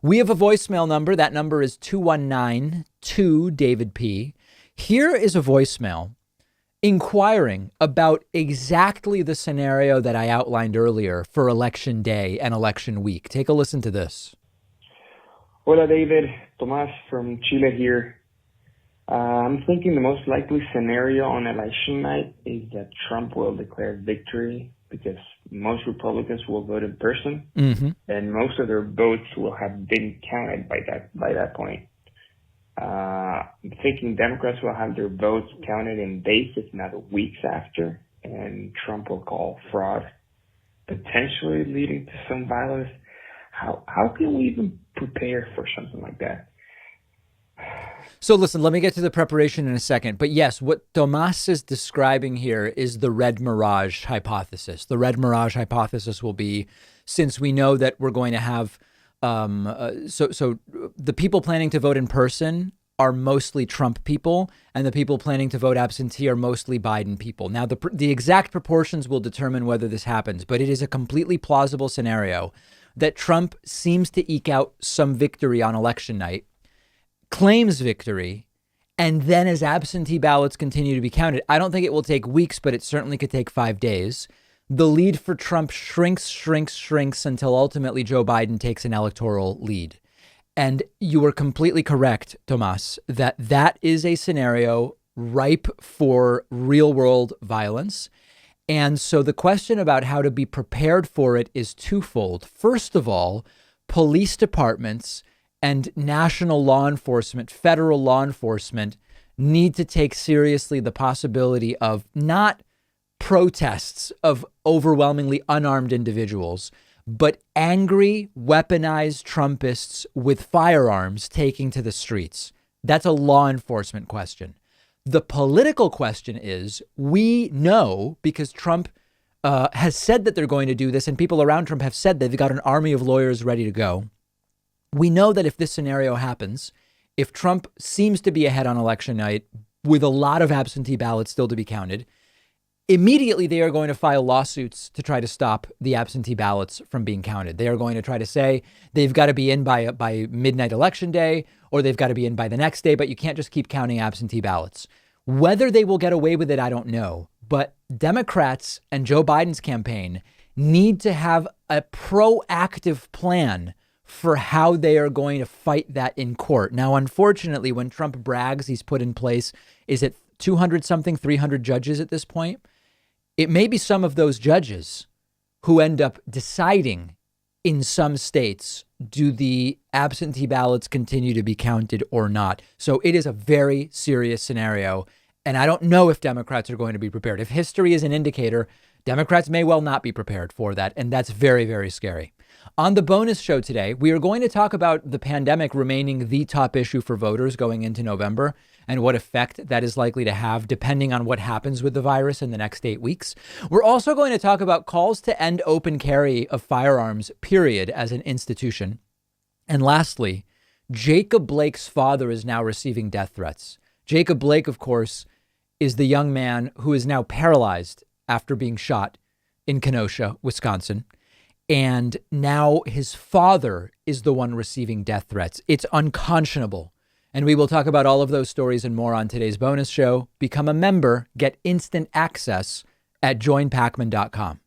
We have a voicemail number. That number is 219-2 David P. Here is a voicemail inquiring about exactly the scenario that I outlined earlier for election day and election week. Take a listen to this. Hola, David. Tomás from Chile here. I'm thinking the most likely scenario on election night is that Trump will declare victory because most Republicans will vote in person, and most of their votes will have been counted by that point. I'm thinking Democrats will have their votes counted in days, if not weeks after, and Trump will call fraud, potentially leading to some violence. How can we even prepare for something like that? So listen, let me get to the preparation in a second. But yes, what Tomas is describing here is the red mirage hypothesis. The red mirage hypothesis will be, since we know that we're going to have so the people planning to vote in person are mostly Trump people, and the people planning to vote absentee are mostly Biden people. Now, the exact proportions will determine whether this happens, but it is a completely plausible scenario that Trump seems to eke out some victory on election night, claims victory, and then as absentee ballots continue to be counted, I don't think it will take weeks, but it certainly could take 5 days. The lead for Trump shrinks until ultimately Joe Biden takes an electoral lead. And you are completely correct, Tomas, that is a scenario ripe for real world violence. And so the question about how to be prepared for it is twofold. First of all, police departments and national law enforcement, federal law enforcement, need to take seriously the possibility of not protests of overwhelmingly unarmed individuals, but angry, weaponized Trumpists with firearms taking to the streets. That's a law enforcement question. The political question is, we know, because Trump has said that they're going to do this, and people around Trump have said they've got an army of lawyers ready to go. We know that if this scenario happens, if Trump seems to be ahead on election night with a lot of absentee ballots still to be counted, immediately they are going to file lawsuits to try to stop the absentee ballots from being counted. They are going to try to say they've got to be in by midnight election day, or they've got to be in by the next day, but you can't just keep counting absentee ballots. Whether they will get away with it, I don't know. But Democrats and Joe Biden's campaign need to have a proactive plan for how they are going to fight that in court. Now, unfortunately, when Trump brags he's put in place, is it 200 something, 300 judges at this point? It may be some of those judges who end up deciding in some states, do the absentee ballots continue to be counted or not? So it is a very serious scenario. And I don't know if Democrats are going to be prepared. If history is an indicator, Democrats may well not be prepared for that. And that's very, very scary. On the bonus show today, we are going to talk about the pandemic remaining the top issue for voters going into November and what effect that is likely to have depending on what happens with the virus in the next 8 weeks. We're also going to talk about calls to end open carry of firearms, period, as an institution. And lastly, Jacob Blake's father is now receiving death threats. Jacob Blake, of course, is the young man who is now paralyzed after being shot in Kenosha, Wisconsin. And now his father is the one receiving death threats. It's unconscionable. And we will talk about all of those stories and more on today's bonus show. Become a member, get instant access at joinpakman.com.